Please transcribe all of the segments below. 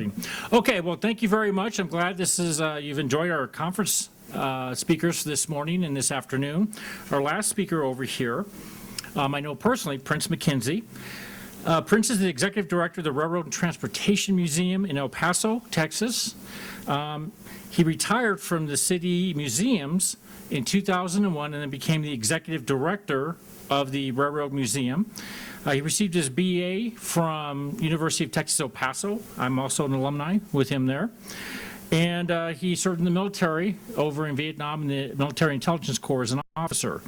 exciting. Okay, well, thank you very much. I'm glad this is you've enjoyed our conference speakers this morning and this afternoon. Our last speaker over here, I know personally, Prince McKenzie. Prince is the executive director of the Railroad and Transportation Museum in El Paso, Texas. He retired from the city museums in 2001 and then became the executive director of the Railroad Museum. He received his BA from University of Texas, El Paso. I'm also an alumni with him there. And he served in the military over in Vietnam in the Military Intelligence Corps as an officer.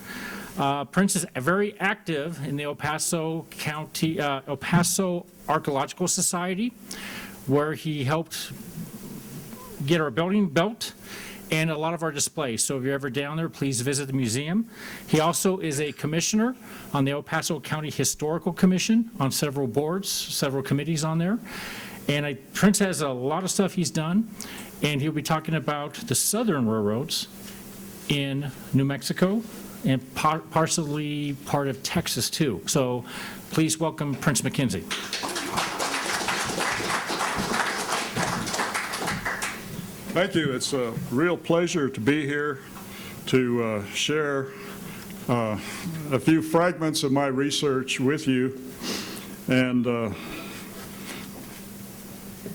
Prince is very active in the El Paso Archaeological Society, where he helped get our building built and a lot of our displays. So if you're ever down there, please visit the museum. He also is a commissioner on the El Paso County Historical Commission, on several boards, several committees on there. And Prince has a lot of stuff he's done, and he'll be talking about the southern railroads in New Mexico and partially part of Texas too. So please welcome Prince McKenzie. Thank you. It's a real pleasure to be here to share a few fragments of my research with you. And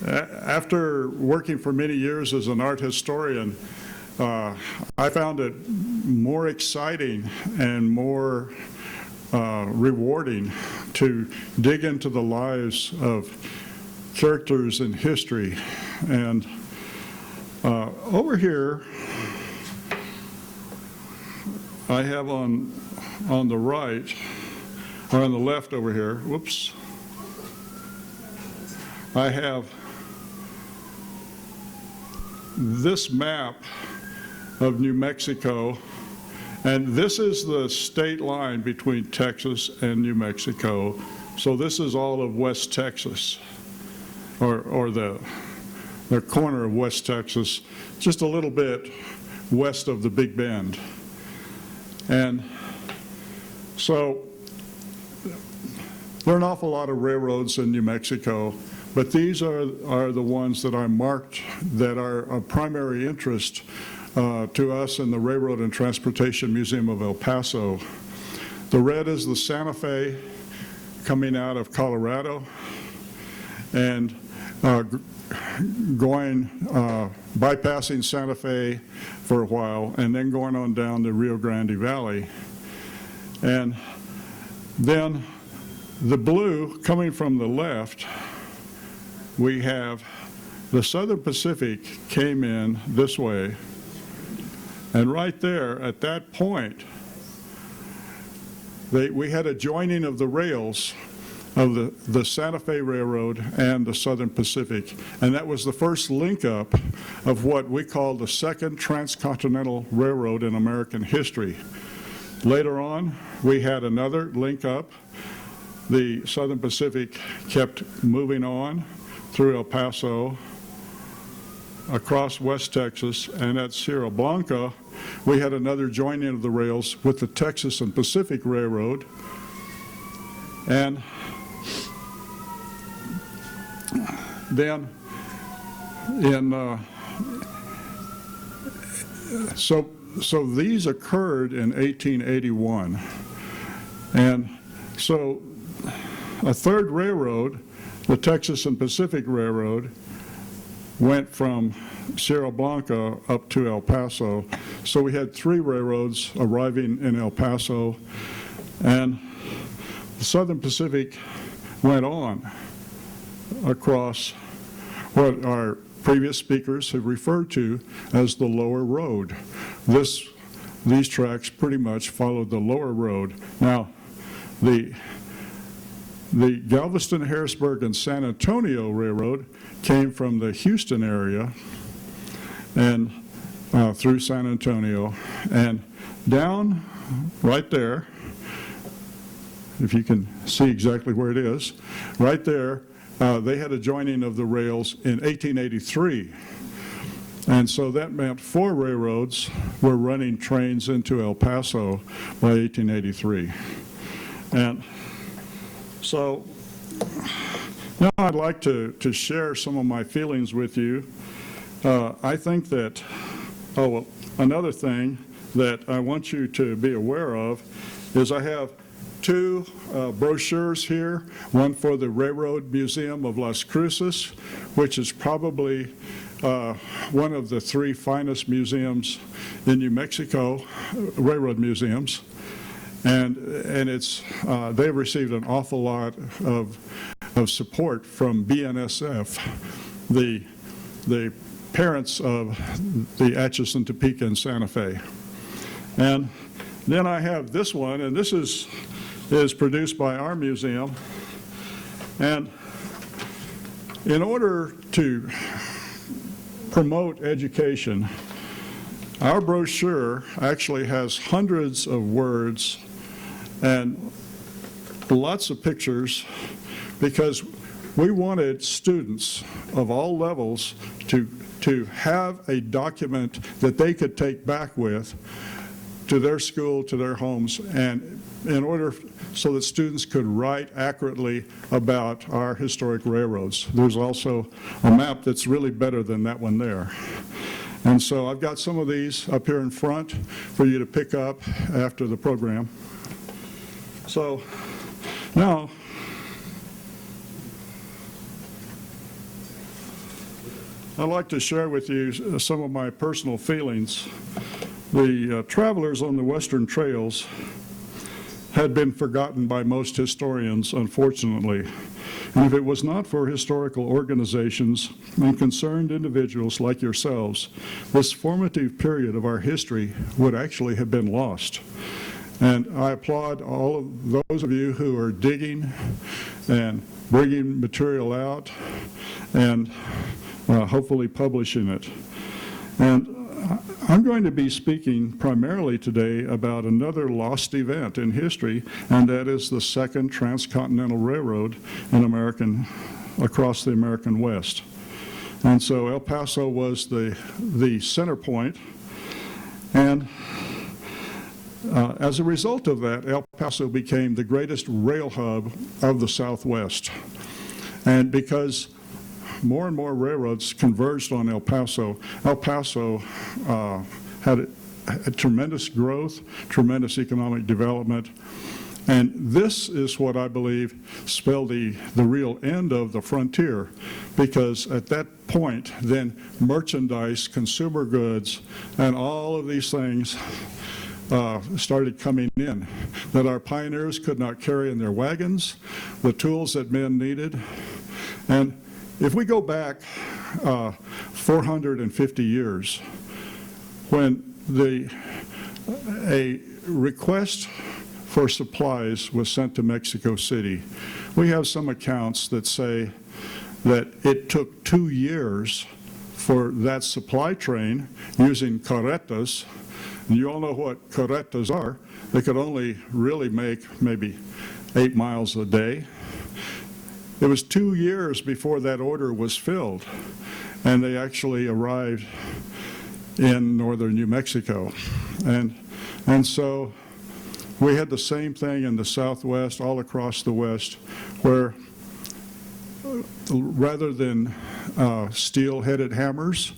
after working for many years as an art historian, I found it more exciting and more rewarding to dig into the lives of characters in history. And over here, I have on the right, or on the left over here, whoops, I have this map of New Mexico, and this is the state line between Texas and New Mexico. So this is all of West Texas, or the corner of West Texas, just a little bit west of the Big Bend. And so there are an awful lot of railroads in New Mexico, but these are the ones that I marked that are of primary interest to us in the Railroad and Transportation Museum of El Paso. The red is the Santa Fe coming out of Colorado, and bypassing Santa Fe for a while, and then going on down the Rio Grande Valley. And then the blue coming from the left, we have the Southern Pacific came in this way, and right there at that point, we had a joining of the rails of the Santa Fe Railroad and the Southern Pacific. And that was the first link up of what we call the second transcontinental railroad in American history. Later on, we had another link up. The Southern Pacific kept moving on through El Paso, across West Texas, and at Sierra Blanca, we had another joining of the rails with the Texas and Pacific Railroad. And then so these occurred in 1881, and so a third railroad, the Texas and Pacific Railroad, went from Sierra Blanca up to El Paso. So we had three railroads arriving in El Paso, and the Southern Pacific went on across what our previous speakers have referred to as the lower road. These tracks pretty much followed the lower road. Now, the Galveston, Harrisburg, and San Antonio Railroad came from the Houston area and through San Antonio, and down right there, if you can see exactly where it is, right there, they had a joining of the rails in 1883. And so that meant 4 railroads were running trains into El Paso by 1883. And so Now I'd like to share some of my feelings with you. I think that, another thing that I want you to be aware of is I have two brochures here, one for the Railroad Museum of Las Cruces, which is probably one of the three finest museums in New Mexico, railroad museums. And it's, they've received an awful lot of support from BNSF, the parents of the Atchison, Topeka, and Santa Fe. And then I have this one, and this is produced by our museum. And in order to promote education, our brochure actually has hundreds of words and lots of pictures, because we wanted students of all levels to have a document that they could take back with to their school, to their homes, and in order so that students could write accurately about our historic railroads. There's also a map that's really better than that one there. And so I've got some of these up here in front for you to pick up after the program. So now, I'd like to share with you some of my personal feelings. The travelers on the Western trails had been forgotten by most historians, unfortunately. And if it was not for historical organizations and concerned individuals like yourselves, this formative period of our history would actually have been lost. And I applaud all of those of you who are digging and bringing material out and hopefully publishing it. And I'm going to be speaking primarily today about another lost event in history, and that is the second transcontinental railroad across the American West. And so El Paso was the center point, and as a result of that, El Paso became the greatest rail hub of the Southwest. And because more and more railroads converged on El Paso had a tremendous growth, tremendous economic development. And this is what I believe spelled the real end of the frontier, because at that point, then merchandise, consumer goods, and all of these things started coming in that our pioneers could not carry in their wagons, the tools that men needed. And if we go back 450 years, when a request for supplies was sent to Mexico City, we have some accounts that say that it took 2 years for that supply train using carretas, and you all know what carretas are. They could only really make maybe 8 miles a day. It was 2 years before that order was filled, and they actually arrived in northern New Mexico. And so we had the same thing in the Southwest, all across the West, where rather than steel-headed hammers,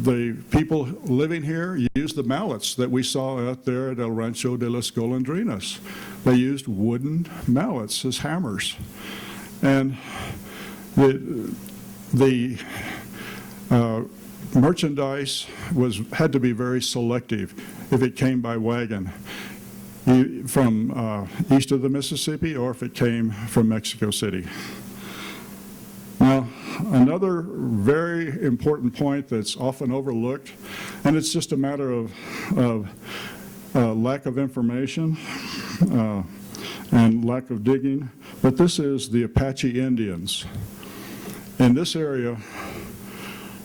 the people living here used the mallets that we saw out there at El Rancho de las Golondrinas. They used wooden mallets as hammers. And the merchandise had to be very selective if it came by wagon from east of the Mississippi, or if it came from Mexico City. Now, another very important point that's often overlooked, and it's just a matter of lack of information and lack of digging, but this is the Apache Indians. In this area,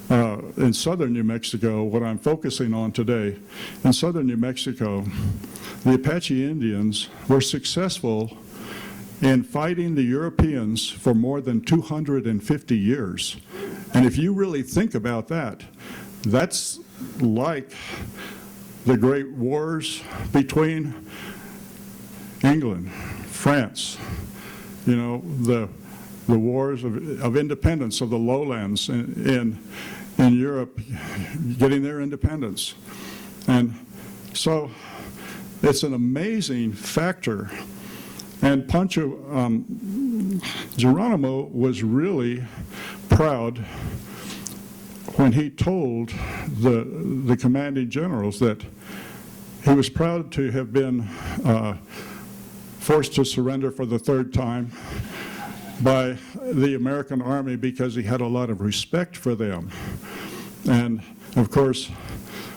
in southern New Mexico, what I'm focusing on today, in southern New Mexico, the Apache Indians were successful in fighting the Europeans for more than 250 years. And if you really think about that, that's like the great wars between England, France, you know, the wars of independence of the lowlands in Europe, getting their independence. And so it's an amazing factor. And Pancho Geronimo was really proud when he told the commanding generals that he was proud to have been forced to surrender for the third time by the American Army because he had a lot of respect for them. And of course,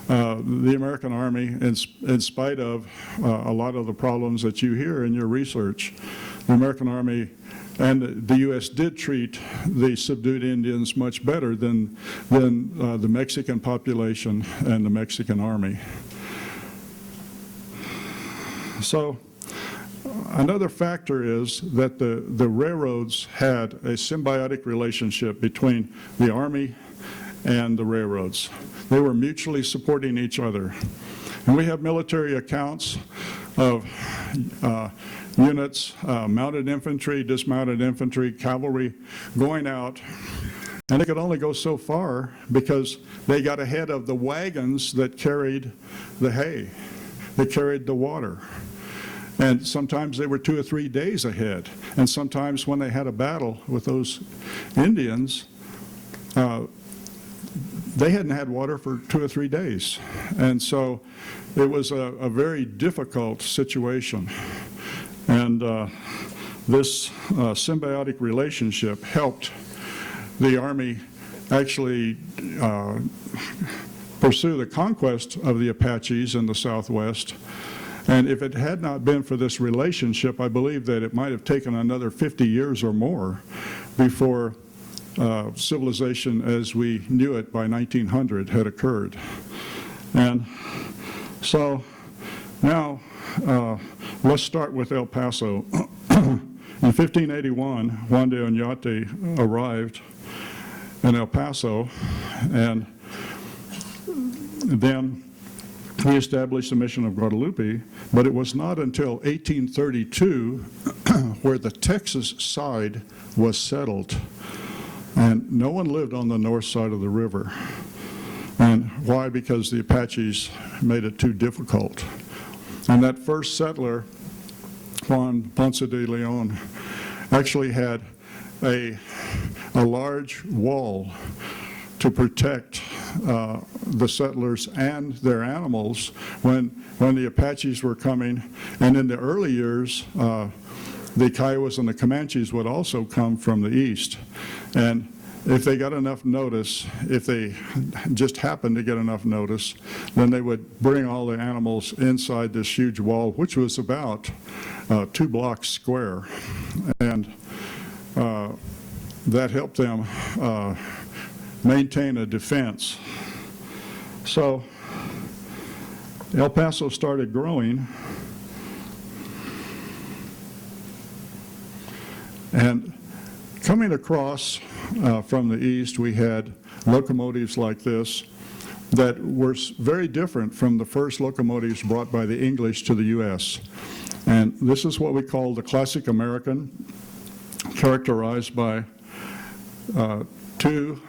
the American Army, in spite of a lot of the problems that you hear in your research, the American Army and the U.S. did treat the subdued Indians much better than the Mexican population and the Mexican Army. So another factor is that the railroads had a symbiotic relationship between the Army and the railroads. They were mutually supporting each other. And we have military accounts of units, mounted infantry, dismounted infantry, cavalry going out, and they could only go so far because they got ahead of the wagons that carried the hay, that carried the water. And sometimes they were 2 or 3 days ahead. And sometimes when they had a battle with those Indians, they hadn't had water for 2 or 3 days. And so it was a very difficult situation. And this symbiotic relationship helped the Army actually pursue the conquest of the Apaches in the Southwest. And if it had not been for this relationship, I believe that it might have taken another 50 years or more before civilization as we knew it by 1900 had occurred. And so now let's start with El Paso. In 1581, Juan de Oñate arrived in El Paso, and then he established the mission of Guadalupe, but it was not until 1832 where the Texas side was settled. And no one lived on the north side of the river. And why? Because the Apaches made it too difficult. And that first settler, Juan Ponce de Leon, actually had a large wall to protect the settlers and their animals when the Apaches were coming. And in the early years, the Kiowas and the Comanches would also come from the east. And if they got enough notice, if they just happened to get enough notice, then they would bring all the animals inside this huge wall, which was about 2 blocks square. And that helped them maintain a defense. So El Paso started growing, and coming across from the east, we had locomotives like this that were very different from the first locomotives brought by the English to the U.S. And this is what we call the classic American, characterized by 2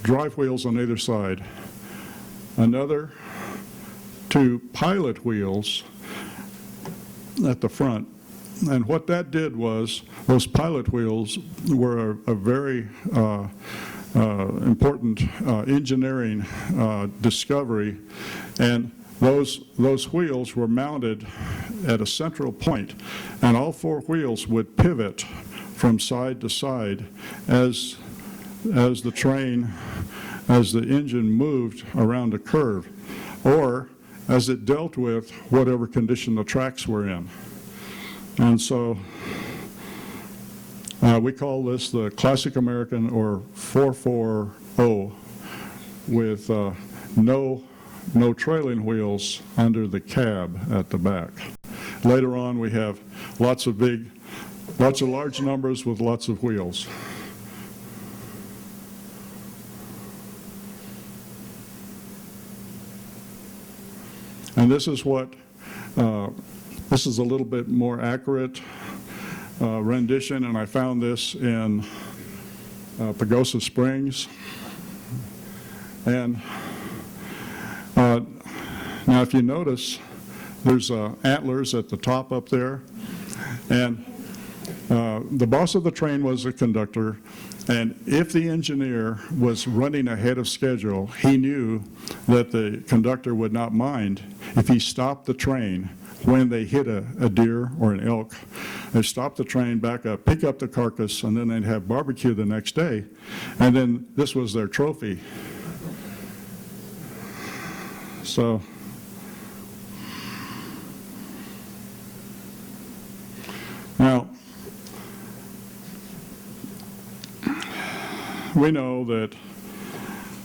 drive wheels on either side, another 2 pilot wheels at the front. And what that did was, those pilot wheels were a very important engineering discovery, and those wheels were mounted at a central point, and all 4 wheels would pivot from side to side as the train, as the engine moved around a curve, or as it dealt with whatever condition the tracks were in. And so we call this the classic American, or 440, with no trailing wheels under the cab at the back. Later on, we have lots of large numbers with lots of wheels. And this is what, this is a little bit more accurate rendition, and I found this in Pagosa Springs. And now if you notice, there's antlers at the top up there, and the boss of the train was a conductor, and if the engineer was running ahead of schedule, he knew that the conductor would not mind if he stopped the train when they hit a deer or an elk. They stop the train, back up, pick up the carcass, and then they'd have barbecue the next day, and then this was their trophy. So now, we know that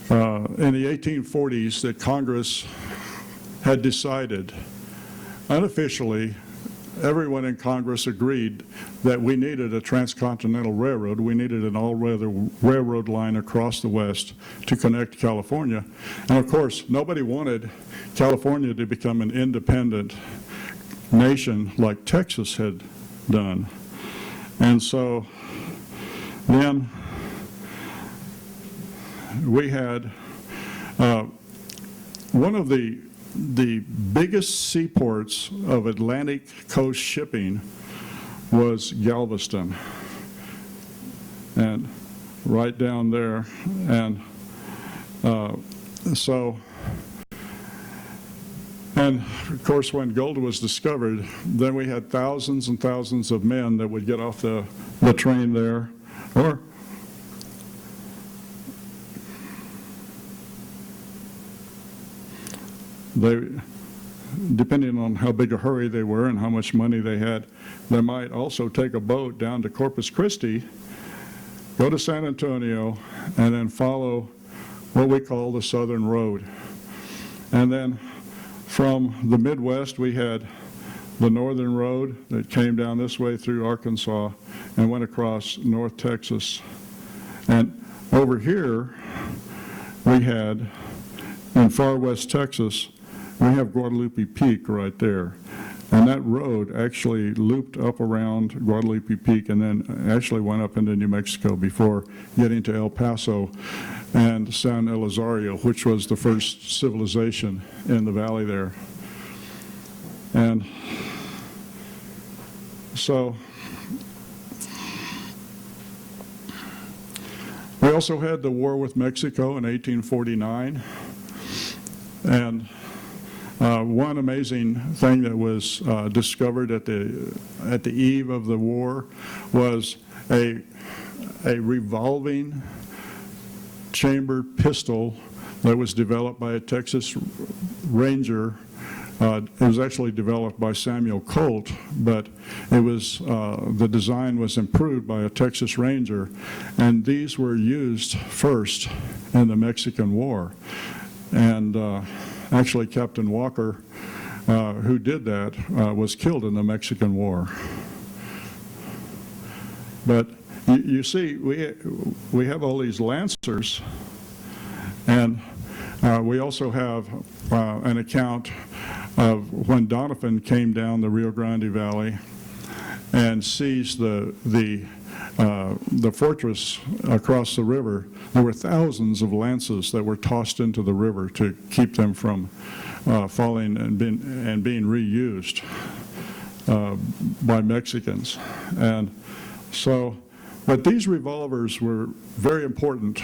in the 1840s that Congress had decided, unofficially, everyone in Congress agreed that we needed a transcontinental railroad. We needed an all-weather railroad line across the West to connect California. And of course, nobody wanted California to become an independent nation like Texas had done. And so then we had one of the biggest seaports of Atlantic coast shipping was Galveston, and right down there. And and of course, when gold was discovered, then we had thousands and thousands of men that would get off the train there, or they, depending on how big a hurry they were and how much money they had, they might also take a boat down to Corpus Christi, go to San Antonio, and then follow what we call the Southern Road. And then from the Midwest, we had the Northern Road that came down this way through Arkansas and went across North Texas. And over here, we had, in far west Texas, we have Guadalupe Peak right there. And that road actually looped up around Guadalupe Peak and then actually went up into New Mexico before getting to El Paso and San Elizario, which was the first civilization in the valley there. And so we also had the war with Mexico in 1849. And one amazing thing that was discovered at the eve of the war was a revolving chambered pistol that was developed by a Texas Ranger. It was actually developed by Samuel Colt, but it was the design was improved by a Texas Ranger, and these were used first in the Mexican War. And actually, Captain Walker, who did that, was killed in the Mexican War. But you see, we have all these Lancers, and we also have an account of when Donovan came down the Rio Grande Valley and seized the fortress across the river. There were thousands of lances that were tossed into the river to keep them from falling and being reused by Mexicans. And so, but these revolvers were very important,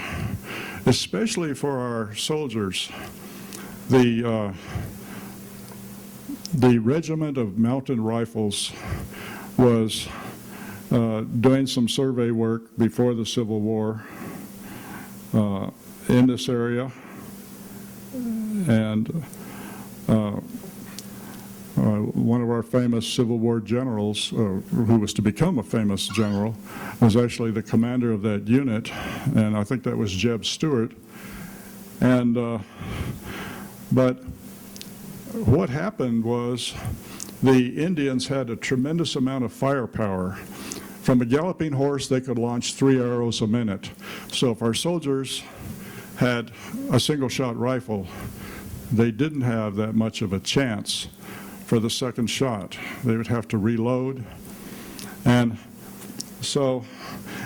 especially for our soldiers. The Regiment of Mounted Rifles was doing some survey work before the Civil War in this area, and one of our famous Civil War generals, who was to become a famous general, was actually the commander of that unit, and I think that was Jeb Stuart. And but what happened was the Indians had a tremendous amount of firepower. From a galloping horse, they could launch 3 arrows a minute. So if our soldiers had a single-shot rifle, they didn't have that much of a chance for the second shot. They would have to reload. And So,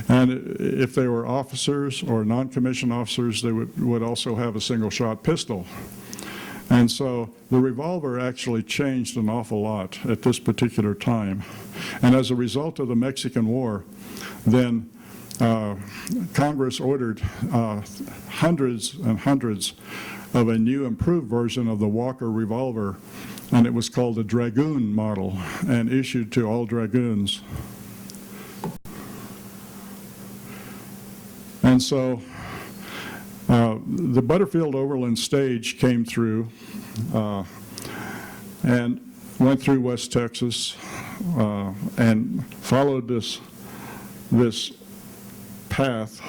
and if they were officers or non-commissioned officers, they would also have a single-shot pistol. And so the revolver actually changed an awful lot at this particular time. And as a result of the Mexican War, then Congress ordered hundreds and hundreds of a new improved version of the Walker revolver, and it was called the Dragoon model and issued to all dragoons. And so the Butterfield Overland stage came through and went through West Texas and followed this path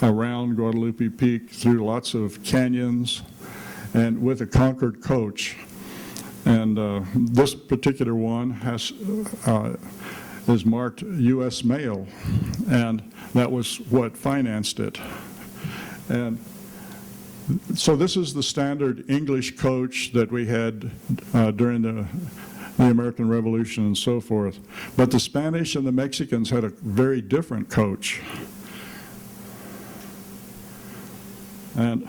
around Guadalupe Peak through lots of canyons and with a Concord coach. And this particular one is marked U.S. Mail, and that was what financed it. And so this is the standard English coach that we had during the American Revolution and so forth. But the Spanish and the Mexicans had a very different coach. And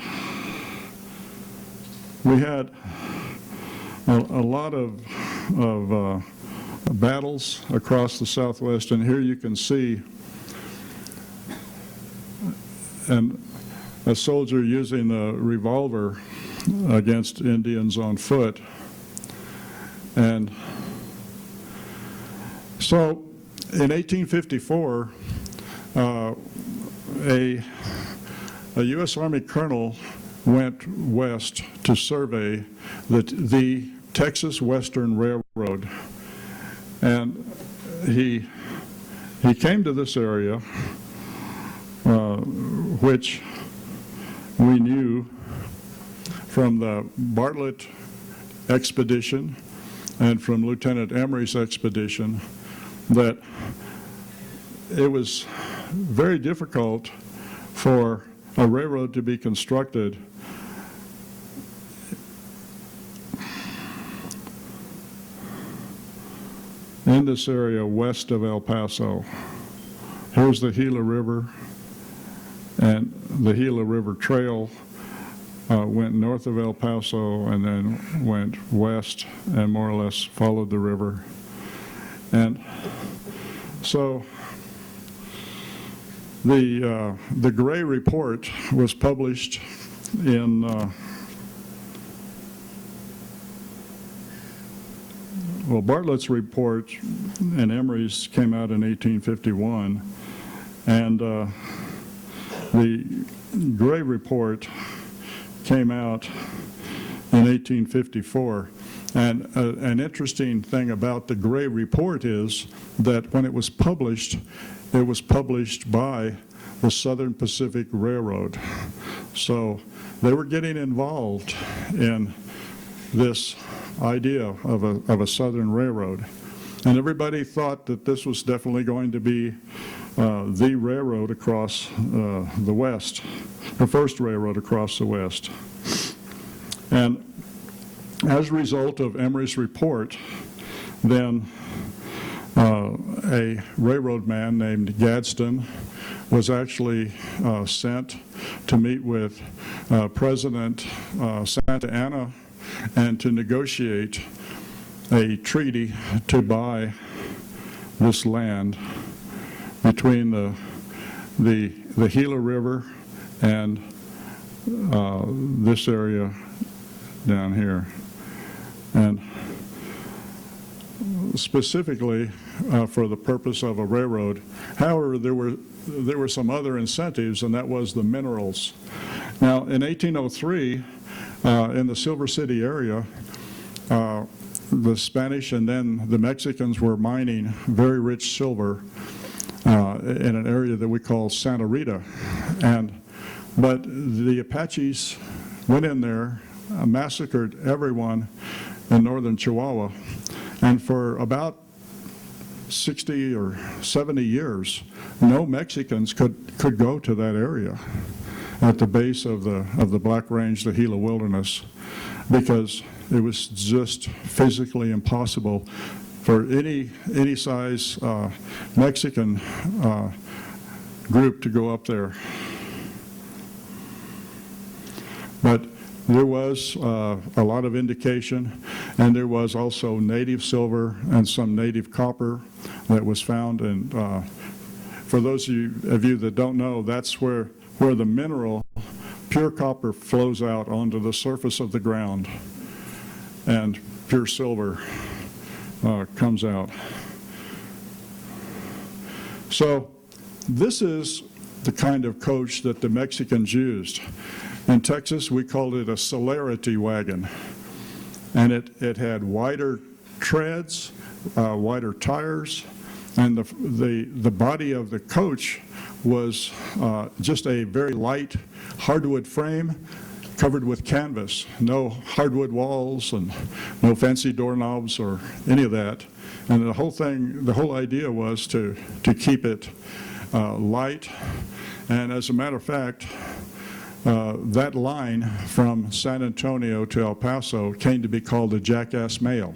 we had a lot of battles across the Southwest, and here you can see a soldier using a revolver against Indians on foot. And so in 1854, a U.S. Army colonel went west to survey the Texas Western Railroad. And he came to this area, which we knew from the Bartlett expedition and from Lieutenant Emery's expedition that it was very difficult for a railroad to be constructed in this area west of El Paso. Here's the Gila River, and the Gila River Trail went north of El Paso and then went west and more or less followed the river. And so the Gray Report was published in well, Bartlett's report and Emery's came out in 1851, and the Gray Report came out in 1854. And an interesting thing about the Gray Report is that when it was published by the Southern Pacific Railroad. So they were getting involved in this idea of a Southern railroad. And everybody thought that this was definitely going to be the railroad across the West, the first railroad across the West. And as a result of Emery's report, then a railroad man named Gadsden was actually sent to meet with President Santa Anna and to negotiate a treaty to buy this land between the Gila River and this area down here. And specifically for the purpose of a railroad. However, there were some other incentives, and that was the minerals. Now, in 1803, in the Silver City area, the Spanish and then the Mexicans were mining very rich silver in an area that we call Santa Rita. But the Apaches went in there, massacred everyone in northern Chihuahua, and for about 60 or 70 years, no Mexicans could go to that area at the base of the Black Range, the Gila Wilderness, because it was just physically impossible for any size Mexican group to go up there. But there was a lot of indication, and there was also native silver and some native copper that was found. And for those of you that don't know, that's where the mineral, pure copper, flows out onto the surface of the ground, and pure silver comes out. So this is the kind of coach that the Mexicans used. In Texas, we called it a celerity wagon, and it had wider treads, wider tires, and the body of the coach was just a very light hardwood frame covered with canvas, no hardwood walls and no fancy doorknobs or any of that. And the whole idea was to keep it light. And as a matter of fact, that line from San Antonio to El Paso came to be called the Jackass Mail.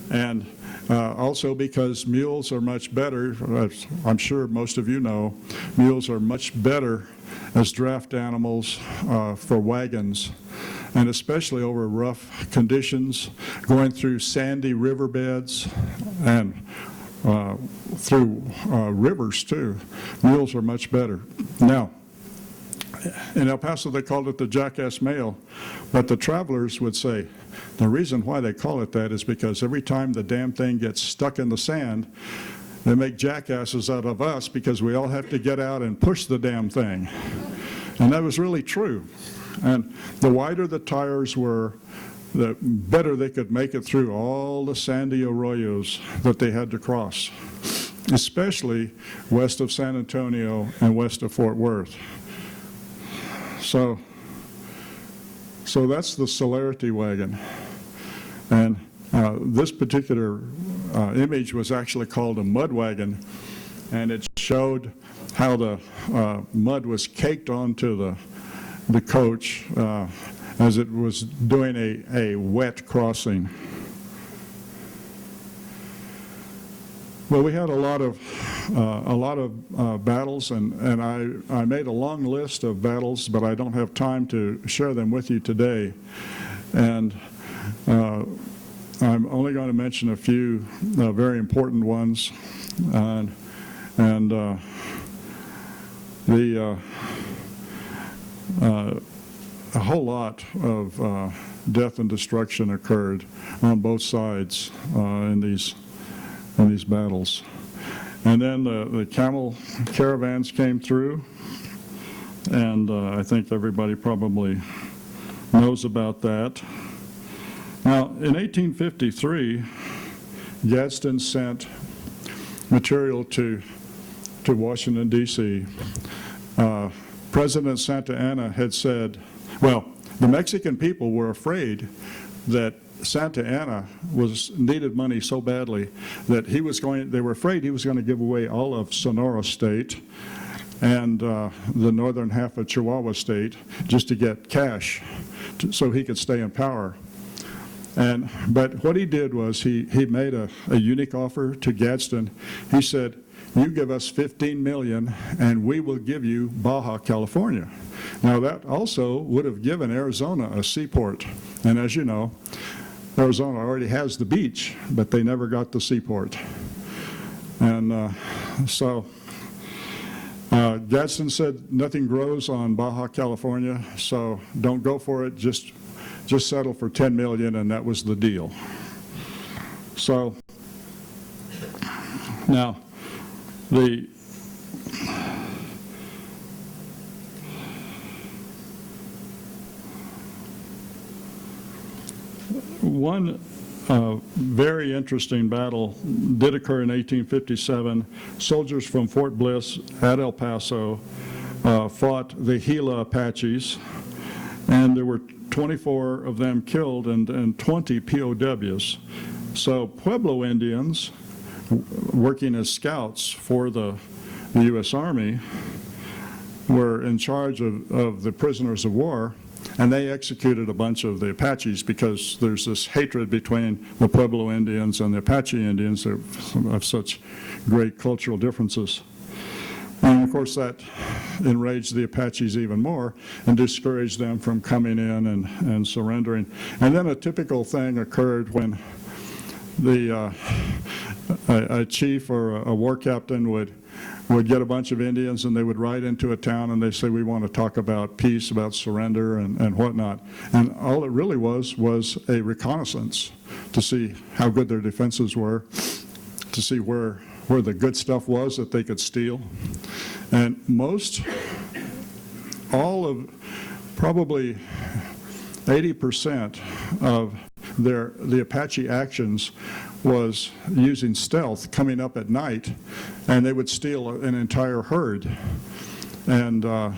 And also because mules are much better, as I'm sure most of you know, mules are much better as draft animals for wagons, and especially over rough conditions, going through sandy riverbeds and through rivers too. Mules are much better. Now, in El Paso, they called it the Jackass Mail, but the travelers would say, the reason why they call it that is because every time the damn thing gets stuck in the sand, they make jackasses out of us because we all have to get out and push the damn thing. And that was really true. And the wider the tires were, the better they could make it through all the sandy arroyos that they had to cross, especially west of San Antonio and west of Fort Worth. So that's the celerity wagon. And this particular image was actually called a mud wagon, and it showed how the mud was caked onto the coach as it was doing a wet crossing. Well, we had a lot of battles, and I made a long list of battles, but I don't have time to share them with you today. And I'm only going to mention a few very important ones. A whole lot of death and destruction occurred on both sides in these battles. And then the camel caravans came through, and I think everybody probably knows about that. Now, in 1853, Gadsden sent material to Washington, D.C. President Santa Anna had said, well, the Mexican people were afraid that Santa Anna needed money so badly that they were afraid he was going to give away all of Sonora State and the northern half of Chihuahua State just to get cash so he could stay in power. But what he did was he made a unique offer to Gadsden. He said, you give us $15 million and we will give you Baja California. Now that also would have given Arizona a seaport. And as you know, Arizona already has the beach, but they never got the seaport. And so Gadsden said nothing grows on Baja California, so don't go for it, just settle for $10 million, and that was the deal. So now one very interesting battle did occur in 1857. Soldiers from Fort Bliss at El Paso fought the Gila Apaches, and there were 24 of them killed and 20 POWs. So Pueblo Indians, working as scouts for the U.S. Army, were in charge of the prisoners of war, and they executed a bunch of the Apaches because there's this hatred between the Pueblo Indians and the Apache Indians of such great cultural differences. And of course that enraged the Apaches even more and discouraged them from coming in and surrendering. And then a typical thing occurred when a chief or a war captain would get a bunch of Indians and they would ride into a town and they say, we want to talk about peace, about surrender and whatnot. And all it really was a reconnaissance to see how good their defenses were, to see where the good stuff was that they could steal. And probably 80% of the Apache actions was using stealth, coming up at night, and they would steal an entire herd and of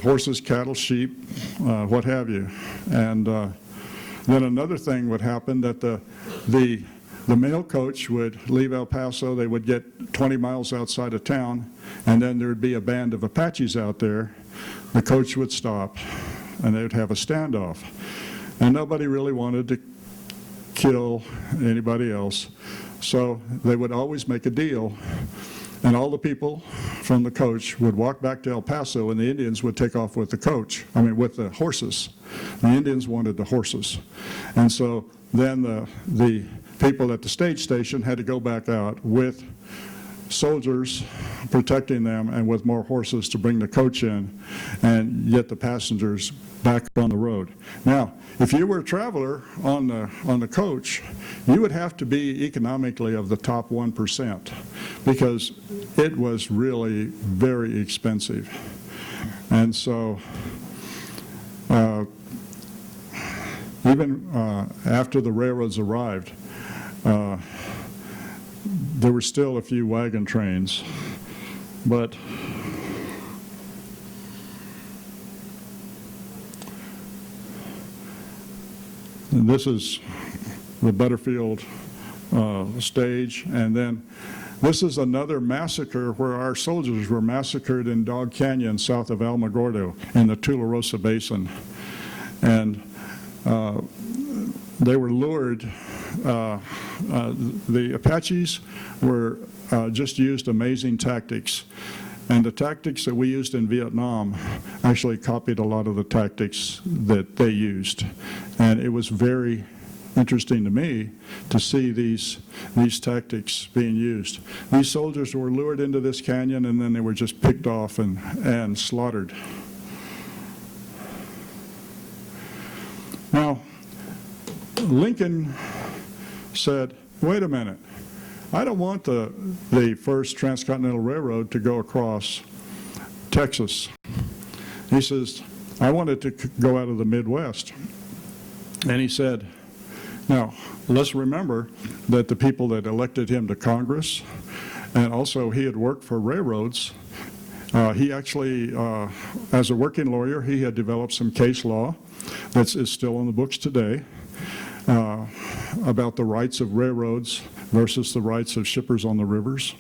horses, cattle, sheep, what have you. And then another thing would happen that the mail coach would leave El Paso, they would get 20 miles outside of town, and then there would be a band of Apaches out there. The coach would stop, and they would have a standoff. And nobody really wanted to kill anybody else, so they would always make a deal. And all the people from the coach would walk back to El Paso, and the Indians would take off with with the horses. The Indians wanted the horses. And so then the people at the stage station had to go back out with soldiers protecting them and with more horses to bring the coach in and get the passengers back on the road. Now, if you were a traveler on the coach, you would have to be economically of the top 1% because it was really very expensive. And so even after the railroads arrived, there were still a few wagon trains, but this is the Butterfield stage, and then this is another massacre where our soldiers were massacred in Dog Canyon south of Alamogordo in the Tularosa Basin. And they were lured. The Apaches were just used amazing tactics. And the tactics that we used in Vietnam actually copied a lot of the tactics that they used. And it was very interesting to me to see these tactics being used. These soldiers were lured into this canyon and then they were just picked off and slaughtered. Now, Lincoln said, wait a minute, I don't want the first transcontinental railroad to go across Texas. He says, I want it to go out of the Midwest. And he said, now, let's remember that the people that elected him to Congress, and also he had worked for railroads, he actually, as a working lawyer, he had developed some case law that is still in the books today about the rights of railroads versus the rights of shippers on the rivers.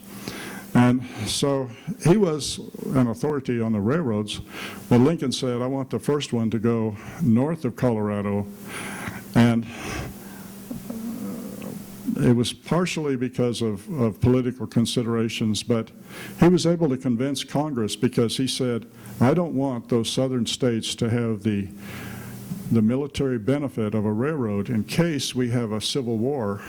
And so he was an authority on the railroads, but Lincoln said, I want the first one to go north of Colorado. And it was partially because of political considerations, but he was able to convince Congress because he said, I don't want those southern states to have the military benefit of a railroad in case we have a civil war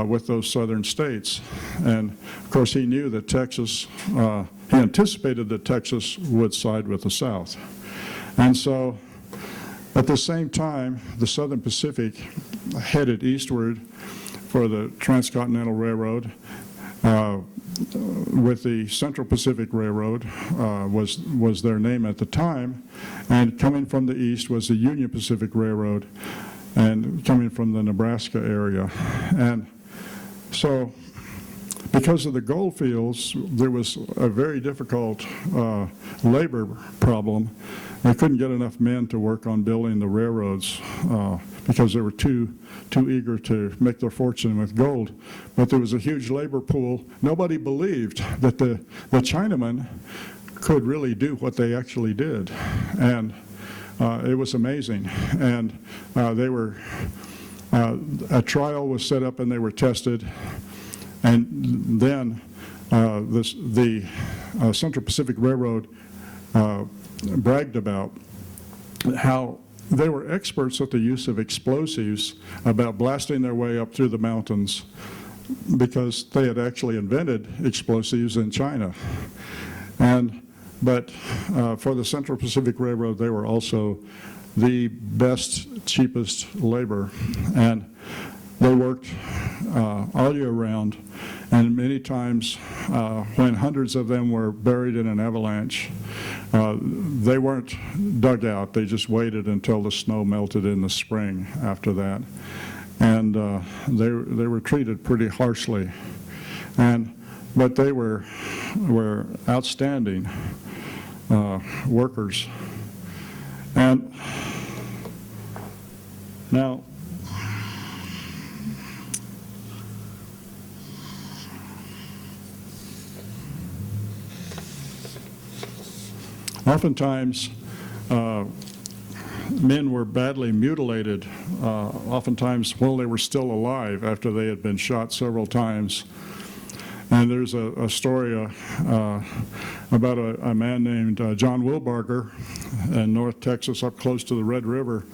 with those southern states. And of course he knew that Texas, he anticipated that Texas would side with the South. And so at the same time, the Southern Pacific headed eastward for the Transcontinental Railroad, with the Central Pacific Railroad was their name at the time, and coming from the east was the Union Pacific Railroad, and coming from the Nebraska area. And so because of the gold fields, there was a very difficult labor problem. They couldn't get enough men to work on building the railroads because they were too eager to make their fortune with gold. But there was a huge labor pool. Nobody believed that the Chinamen could really do what they actually did. And it was amazing. And a trial was set up and they were tested. And then the Central Pacific Railroad bragged about how they were experts at the use of explosives, about blasting their way up through the mountains, because they had actually invented explosives in China. But for the Central Pacific Railroad, they were also the best, cheapest labor. And they worked all year round. And many times, when hundreds of them were buried in an avalanche, they weren't dug out. They just waited until the snow melted in the spring after that. And they were treated pretty harshly. But they were outstanding workers. And now, oftentimes, men were badly mutilated, oftentimes while they were still alive after they had been shot several times. And there's a story about a man named John Wilbarger in North Texas, up close to the Red River.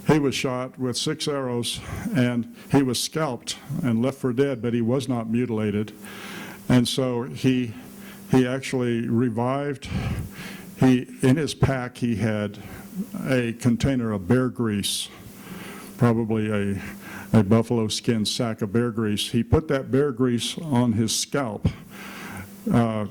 He was shot with 6 arrows, and he was scalped and left for dead, but he was not mutilated. And so he actually revived. In his pack, he had a container of bear grease, probably a buffalo skin sack of bear grease. He put that bear grease on his scalp to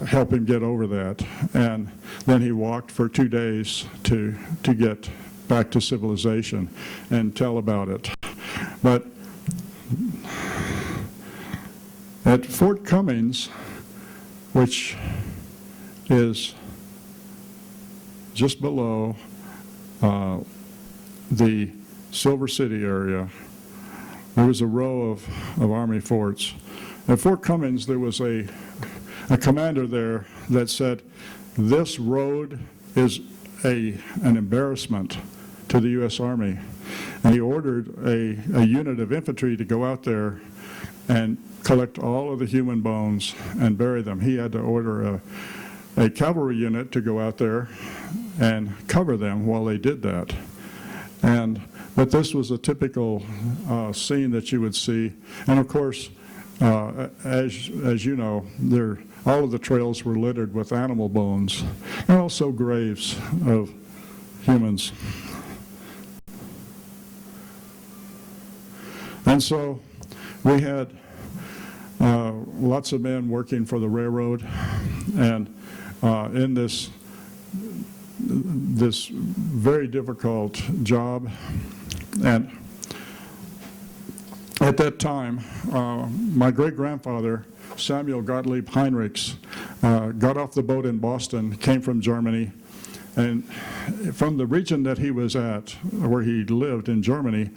help him get over that. And then he walked for 2 days to get back to civilization and tell about it. But at Fort Cummings, which is just below the Silver City area, there was a row of Army forts. At Fort Cummings, there was a commander there that said, this road is an embarrassment to the U.S. Army. And he ordered a unit of infantry to go out there and collect all of the human bones and bury them. He had to order a cavalry unit to go out there and cover them while they did that. But this was a typical scene that you would see. And of course, as you know, all of the trails were littered with animal bones and also graves of humans. And so we had lots of men working for the railroad, and in this very difficult job. And at that time, my great-grandfather, Samuel Gottlieb Heinrichs, got off the boat in Boston, came from Germany, and from the region that he was at, where he lived in Germany,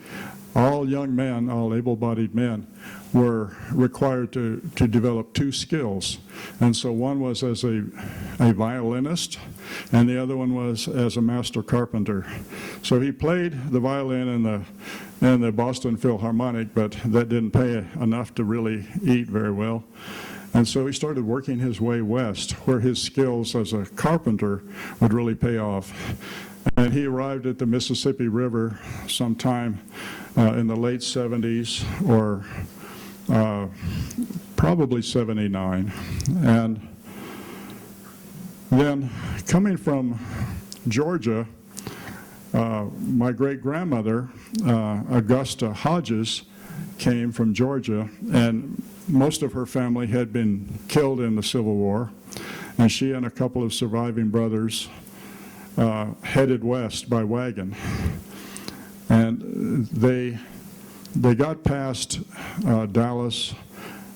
all young men, all able-bodied men, were required to develop 2 skills. And so one was as a violinist, and the other one was as a master carpenter. So he played the violin in the Boston Philharmonic, but that didn't pay enough to really eat very well. And so he started working his way west, where his skills as a carpenter would really pay off. And he arrived at the Mississippi River sometime in the late 70s, or probably 79. And then coming from Georgia, my great-grandmother, Augusta Hodges, came from Georgia, and most of her family had been killed in the Civil War, and she and a couple of surviving brothers headed west by wagon. And they got past Dallas.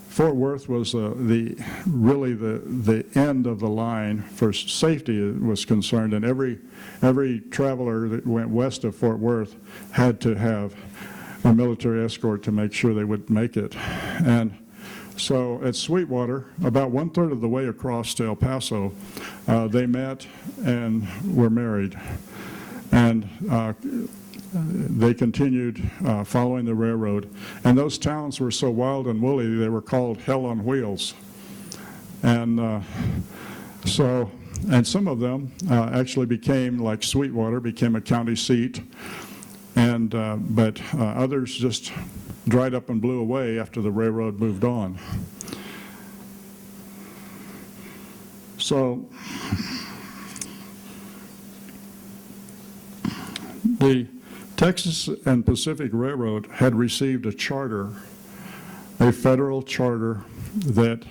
Fort Worth was really the end of the line for safety was concerned, and every traveler that went west of Fort Worth had to have a military escort to make sure they would make it. And So at Sweetwater, about 1/3 of the way across to El Paso, they met and were married. And they continued following the railroad. And those towns were so wild and woolly, they were called Hell on Wheels. And and some of them actually became, like Sweetwater, became a county seat. And but others just dried up and blew away after the railroad moved on. So the Texas and Pacific Railroad had received a charter, a federal charter that,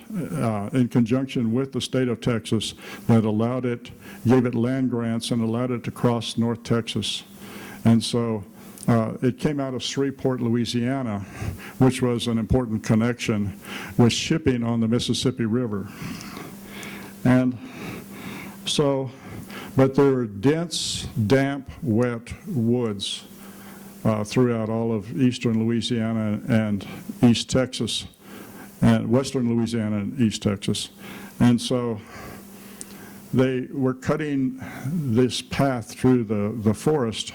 in conjunction with the state of Texas, that allowed it, gave it land grants and allowed it to cross North Texas. And so it came out of Shreveport, Louisiana, which was an important connection with shipping on the Mississippi River. And so, but there were dense, damp, wet woods throughout all of eastern Louisiana and East Texas, and western Louisiana and East Texas. And so they were cutting this path through the forest,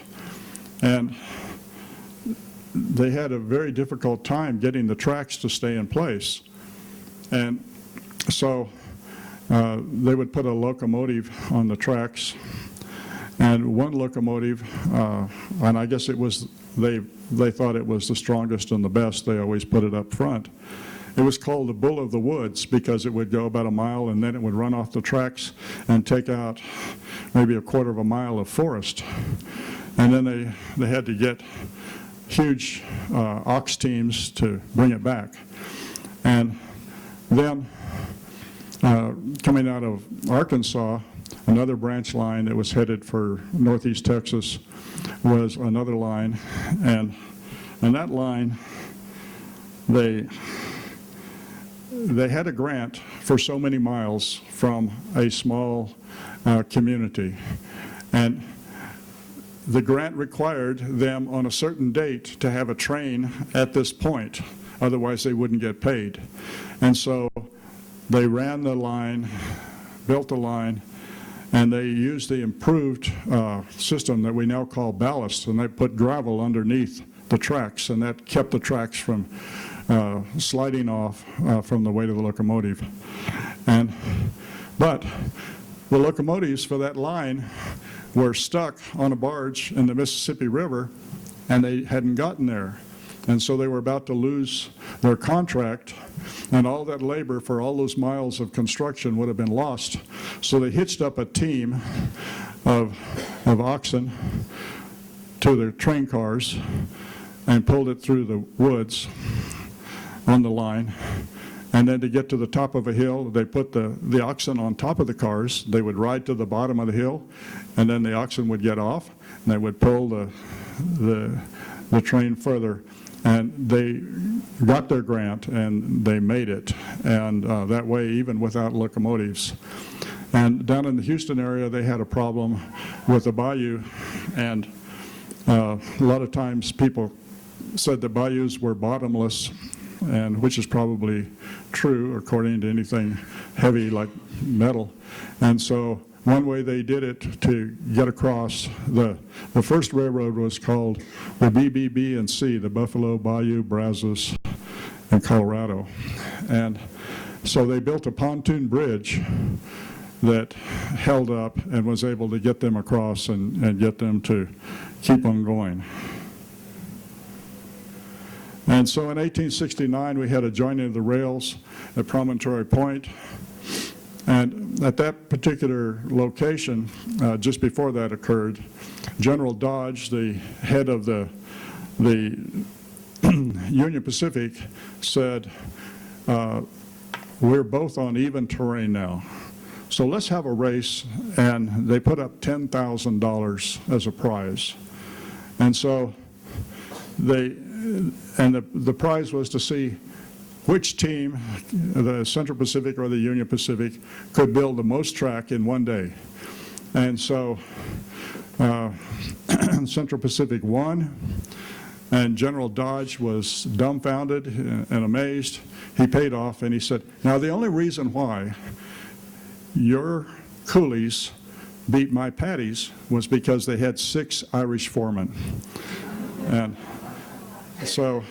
and they had a very difficult time getting the tracks to stay in place. And so they would put a locomotive on the tracks, and one locomotive, and I guess it was, they thought it was the strongest and the best, they always put it up front. It was called the Bull of the Woods because it would go about a mile and then it would run off the tracks and take out maybe a 1/4 mile of forest. And then they had to get huge ox teams to bring it back. And then coming out of Arkansas, another branch line that was headed for northeast Texas was another line, and that line, they had a grant for so many miles from a small community, and the grant required them on a certain date to have a train at this point, otherwise they wouldn't get paid. And so they ran the line, built the line, and they used the improved system that we now call ballast, and they put gravel underneath the tracks, and that kept the tracks from sliding off from the weight of the locomotive. But the locomotives for that line were stuck on a barge in the Mississippi River, and they hadn't gotten there. And so they were about to lose their contract, and all that labor for all those miles of construction would have been lost. So they hitched up a team of oxen to their train cars and pulled it through the woods on the line. And then to get to the top of a hill, they put the oxen on top of the cars. They would ride to the bottom of the hill, and then the oxen would get off, and they would pull the train further. And they got their grant, and they made it. And that way, even without locomotives. And down in the Houston area, they had a problem with the bayou, and a lot of times people said the bayous were bottomless, and which is probably true according to anything heavy like metal. And so one way they did it to get across, the first railroad was called the BB&C, the Buffalo Bayou Brazos in Colorado. And so they built a pontoon bridge that held up and was able to get them across and get them to keep on going. And so in 1869, we had a joining of the rails at Promontory Point. And at that particular location, just before that occurred, General Dodge, the head of the Union Pacific, said, we're both on even terrain now, so let's have a race. And they put up $10,000 as a prize. And so the prize was to see which team, the Central Pacific or the Union Pacific, could build the most track in one day. And so Central Pacific won, And General Dodge was dumbfounded and amazed. He paid off, and he said, now the only reason why your coolies beat my Paddies was because they had 6 Irish foremen. And so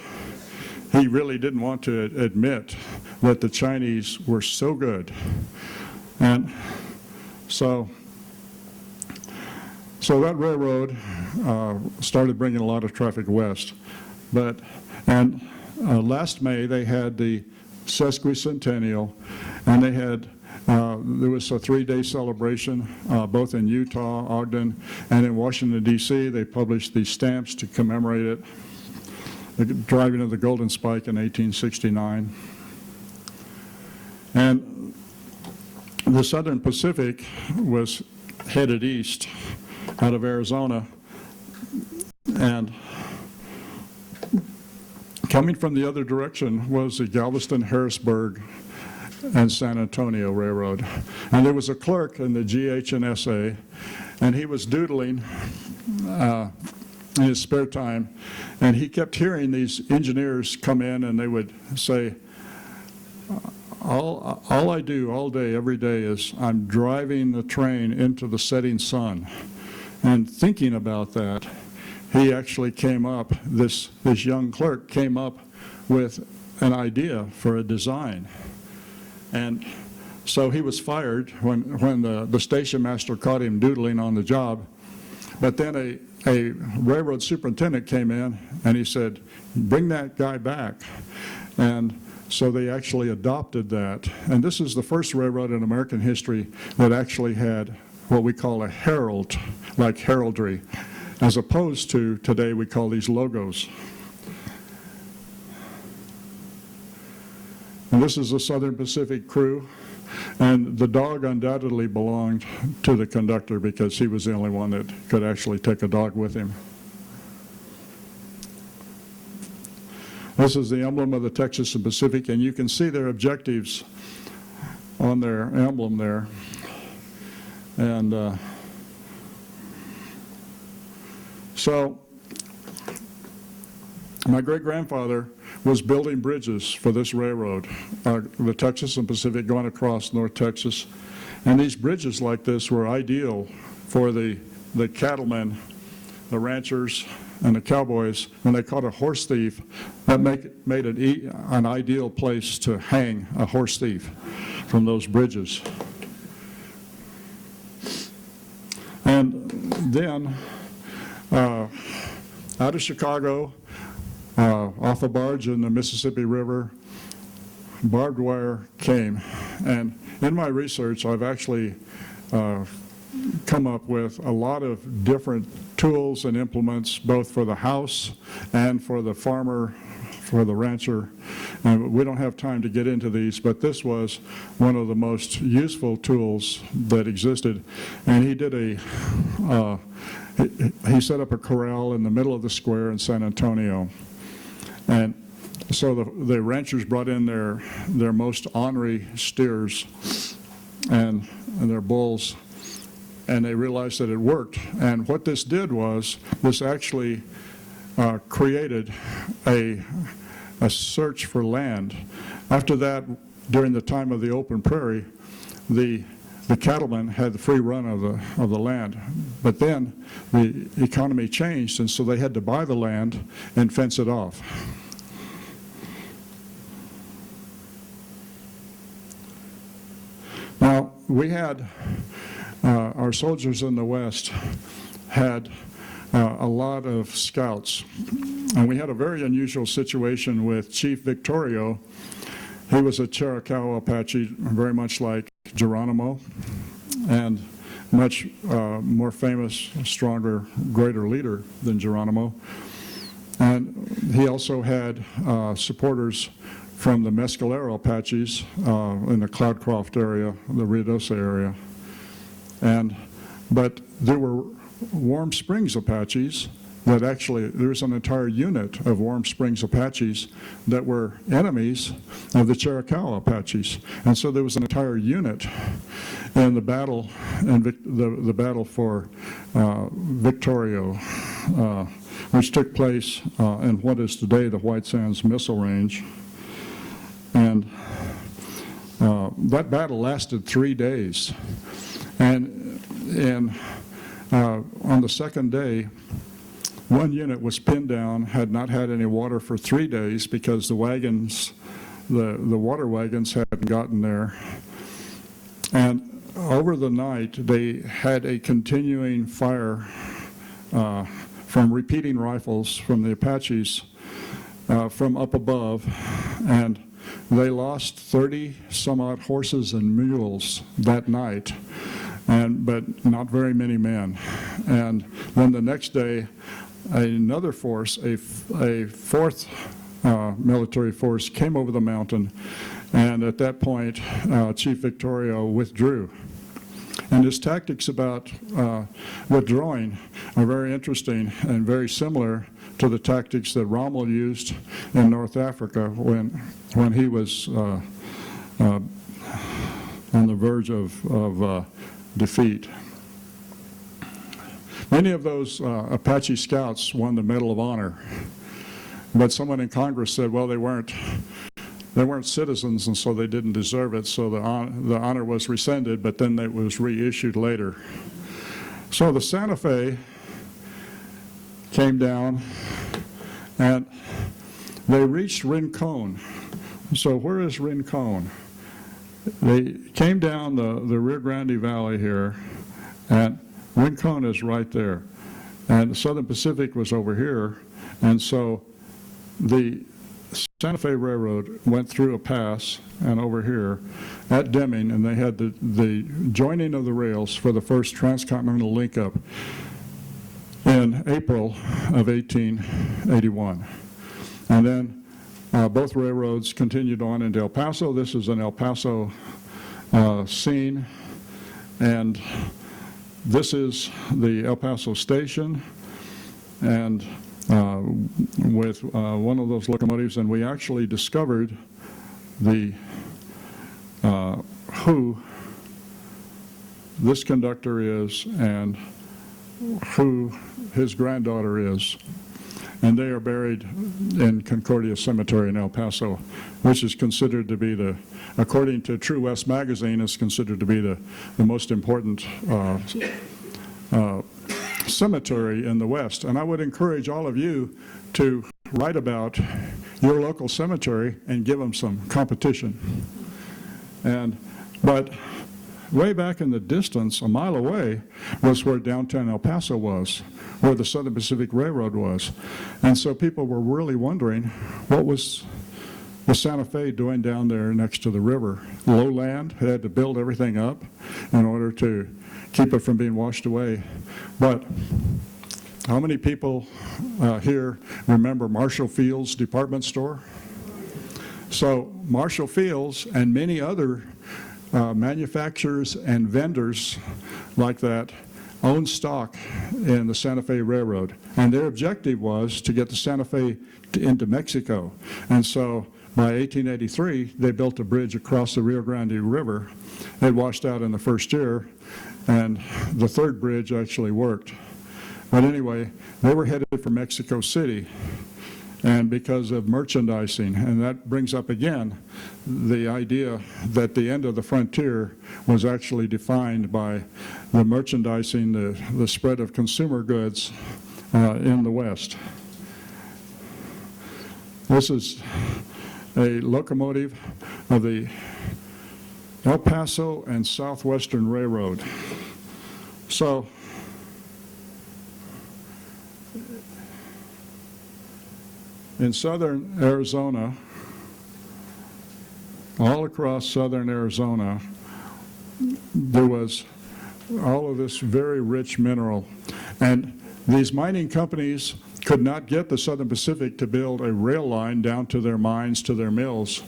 he really didn't want to admit that the Chinese were so good. And so that railroad started bringing a lot of traffic west. And last May they had the sesquicentennial, and they had there was a 3-day celebration both in Utah, Ogden, and in Washington, D.C. They published these stamps to commemorate it, the driving of the Golden Spike in 1869. And the Southern Pacific was headed east out of Arizona, and coming from the other direction was the Galveston, Harrisburg, and San Antonio Railroad. And there was a clerk in the GH&SA, and he was doodling in his spare time, and he kept hearing these engineers come in, and they would say, all I do all day, every day, is I'm driving the train into the setting sun. And thinking about that, he actually came up, this young clerk came up with an idea for a design. And so he was fired when the station master caught him doodling on the job. But then a railroad superintendent came in, and he said, bring that guy back. And so they actually adopted that. And this is the first railroad in American history that actually had what we call a herald, like heraldry, as opposed to today we call these logos. And this is the Southern Pacific crew, and the dog undoubtedly belonged to the conductor because he was the only one that could actually take a dog with him. This is the emblem of the Texas and Pacific, and you can see their objectives on their emblem there. And so my great-grandfather was building bridges for this railroad, the Texas and Pacific going across North Texas. And these bridges like this were ideal for the cattlemen, the ranchers, and the cowboys. When they caught a horse thief, that made it an ideal place to hang a horse thief from those bridges. And then out of Chicago, off a barge in the Mississippi River, barbed wire came. And in my research, I've actually come up with a lot of different tools and implements, both for the house and for the farmer, for the rancher. And we don't have time to get into these, but this was one of the most useful tools that existed. And he did he set up a corral in the middle of the square in San Antonio. And so the ranchers brought in their most ornery steers and their bulls, and they realized that it worked. And what this did was, this actually created a search for land. After that, during the time of the open prairie, the cattlemen had the free run of the land. But then the economy changed, and so they had to buy the land and fence it off. Now, we had, our soldiers in the West had a lot of scouts. And we had a very unusual situation with Chief Victorio. He was a Chiricahua Apache, very much like Geronimo, and much more famous, stronger, greater leader than Geronimo. And he also had supporters from the Mescalero Apaches in the Cloudcroft area, the Ruidoso area. But there were Warm Springs Apaches that actually, there was an entire unit of Warm Springs Apaches that were enemies of the Chiricahua Apaches. And so there was an entire unit in the battle, and the battle for Victorio, which took place in what is today the White Sands Missile Range. And that battle lasted 3 days. And on the second day, one unit was pinned down, had not had any water for 3 days because the wagons, the water wagons hadn't gotten there. And over the night, they had a continuing fire from repeating rifles from the Apaches from up above, and they lost 30 some odd horses and mules that night, but not very many men. And then the next day, another force, a fourth military force, came over the mountain, and at that point, Chief Victorio withdrew. And his tactics about withdrawing are very interesting and very similar to the tactics that Rommel used in North Africa when he was on the verge of defeat. Many of those Apache scouts won the Medal of Honor, but someone in Congress said, well, they weren't citizens, and so they didn't deserve it, so the honor was rescinded, but then it was reissued later. So the Santa Fe came down, and they reached Rincon. So where is Rincon? They came down the Rio Grande Valley here, and Rincon is right there. And the Southern Pacific was over here, and so the Santa Fe Railroad went through a pass and over here at Deming, and they had the joining of the rails for the first transcontinental link-up in April of 1881. And then both railroads continued on into El Paso. This is an El Paso scene, and this is the El Paso station, and with one of those locomotives, and we actually discovered who this conductor is and who his granddaughter is. And they are buried in Concordia Cemetery in El Paso, which is considered to be according to True West magazine, is considered to be the most important cemetery in the West. And I would encourage all of you to write about your local cemetery and give them some competition. But way back in the distance, a mile away, was where downtown El Paso was, where the Southern Pacific Railroad was. And so people were really wondering, what was the Santa Fe doing down there next to the river? Lowland, had to build everything up in order to keep it from being washed away. But how many people here remember Marshall Field's department store? So Marshall Field's and many other manufacturers and vendors like that owned stock in the Santa Fe Railroad, and their objective was to get the Santa Fe into Mexico. And so by 1883, they built a bridge across the Rio Grande River. It washed out in the first year, and the third bridge actually worked. But anyway, they were headed for Mexico City, and because of merchandising, and that brings up again the idea that the end of the frontier was actually defined by the merchandising, the spread of consumer goods in the West. This is a locomotive of the El Paso and Southwestern Railroad. So in southern Arizona, all across southern Arizona, there was all of this very rich mineral. And these mining companies could not get the Southern Pacific to build a rail line down to their mines, to their mills.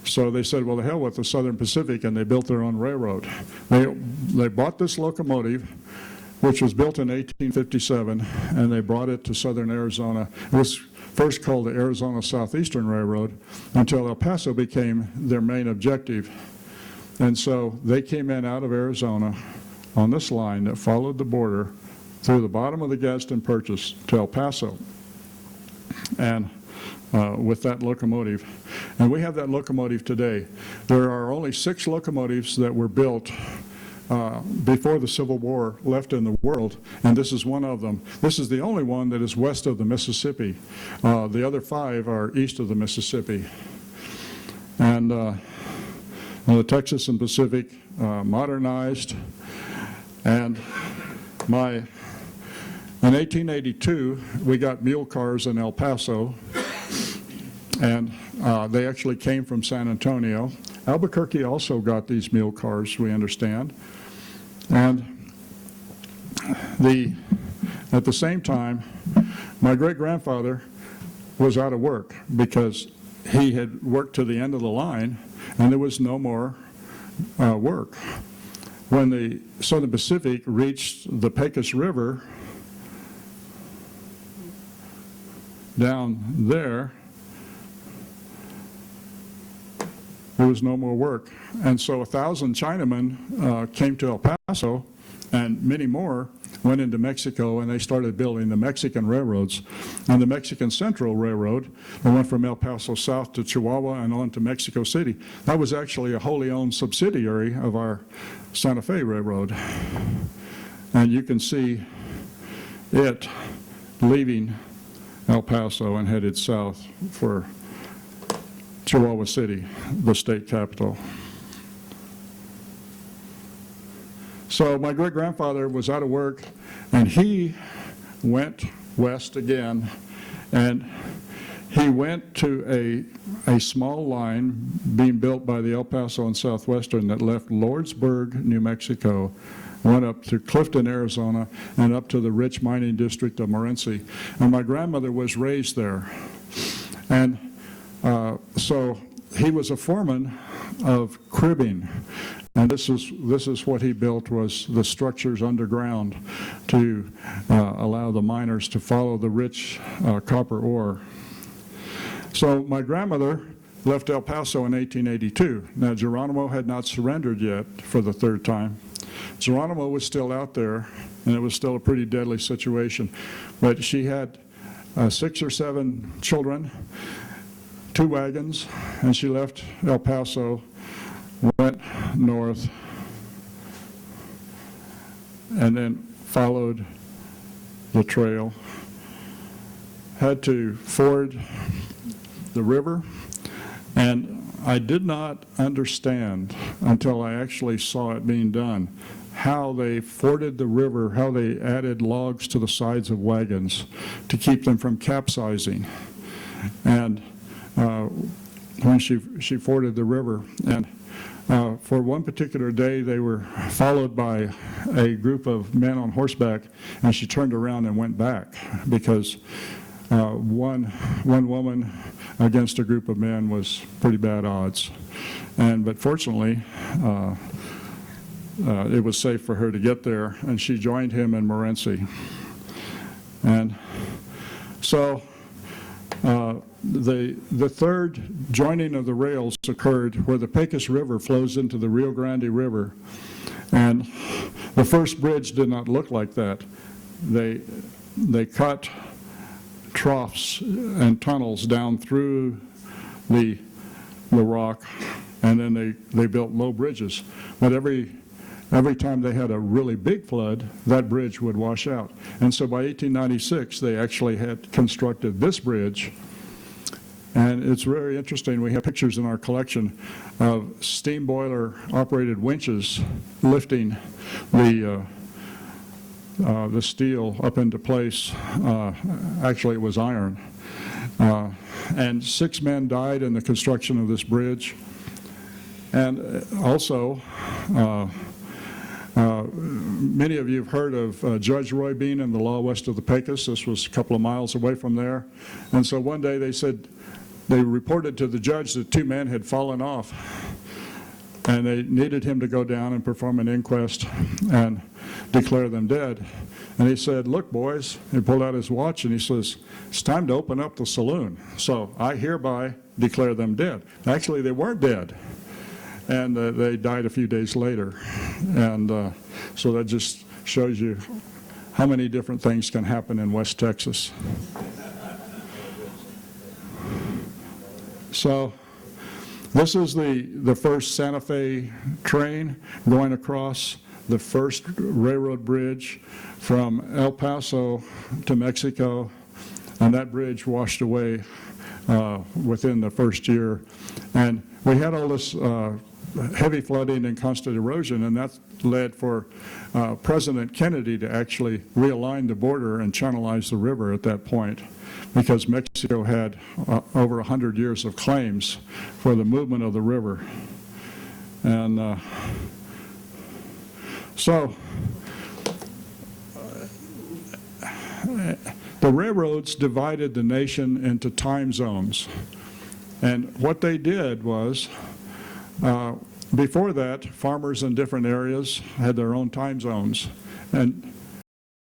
So they said, well, the hell with the Southern Pacific, and they built their own railroad. They bought this locomotive, which was built in 1857, and they brought it to southern Arizona. It was first called the Arizona Southeastern Railroad until El Paso became their main objective. And so they came in out of Arizona on this line that followed the border through the bottom of the Gadsden Purchase to El Paso, and with that locomotive. And we have that locomotive today. There are only 6 locomotives that were built before the Civil War left in the world, and this is one of them. This is the only one that is west of the Mississippi. The other 5 are east of the Mississippi. And the Texas and Pacific modernized, and in 1882, we got mule cars in El Paso, and they actually came from San Antonio. Albuquerque also got these mule cars, we understand. And at the same time, my great-grandfather was out of work because he had worked to the end of the line, and there was no more work. When the Southern Pacific reached the Pecos River down there, there was no more work. And so 1,000 Chinamen came to El Paso, and many more went into Mexico, and they started building the Mexican railroads. And the Mexican Central Railroad, that went from El Paso south to Chihuahua and on to Mexico City, that was actually a wholly owned subsidiary of our Santa Fe Railroad. And you can see it leaving El Paso and headed south for Chihuahua City, the state capital. So my great-grandfather was out of work, and he went west again, and he went to a small line being built by the El Paso and Southwestern that left Lordsburg, New Mexico, went up to Clifton, Arizona, and up to the rich mining district of Morenci. And my grandmother was raised there. And so he was a foreman of cribbing. And this is what he built, was the structures underground to allow the miners to follow the rich copper ore. So my grandmother left El Paso in 1882. Now Geronimo had not surrendered yet for the 3rd time. Geronimo was still out there, and it was still a pretty deadly situation. But she had 6 or 7 children, 2 wagons, and she left El Paso, went north, and then followed the trail, had to ford the river, and I did not understand until I actually saw it being done how they forded the river, how they added logs to the sides of wagons to keep them from capsizing. And when she forded the river, and for one particular day, they were followed by a group of men on horseback, and she turned around and went back because one woman against a group of men was pretty bad odds. But fortunately, it was safe for her to get there, and she joined him in Morenci. And so the third joining of the rails occurred where the Pecos River flows into the Rio Grande River. And the first bridge did not look like that. They cut troughs and tunnels down through the rock, and then they built low bridges. But every time they had a really big flood, that bridge would wash out. And so by 1896, they actually had constructed this bridge. And it's very interesting. We have pictures in our collection of steam boiler operated winches lifting the steel up into place. Actually, it was iron. And 6 men died in the construction of this bridge. And also, many of you have heard of Judge Roy Bean and the law west of the Pecos. This was a couple of miles away from there. And so one day they reported to the judge that 2 men had fallen off, and they needed him to go down and perform an inquest and declare them dead. And he said, "Look, boys," he pulled out his watch and he says, "It's time to open up the saloon. So I hereby declare them dead." Actually, they weren't dead, and they died a few days later. And so that just shows you how many different things can happen in West Texas. So this is the first Santa Fe train going across the first railroad bridge from El Paso to Mexico, and that bridge washed away within the first year. And we had all this heavy flooding and constant erosion, and that led for President Kennedy to actually realign the border and channelize the river at that point, because Mexico had over 100 years of claims for the movement of the river. And so the railroads divided the nation into time zones. And what they did was, before that, farmers in different areas had their own time zones. And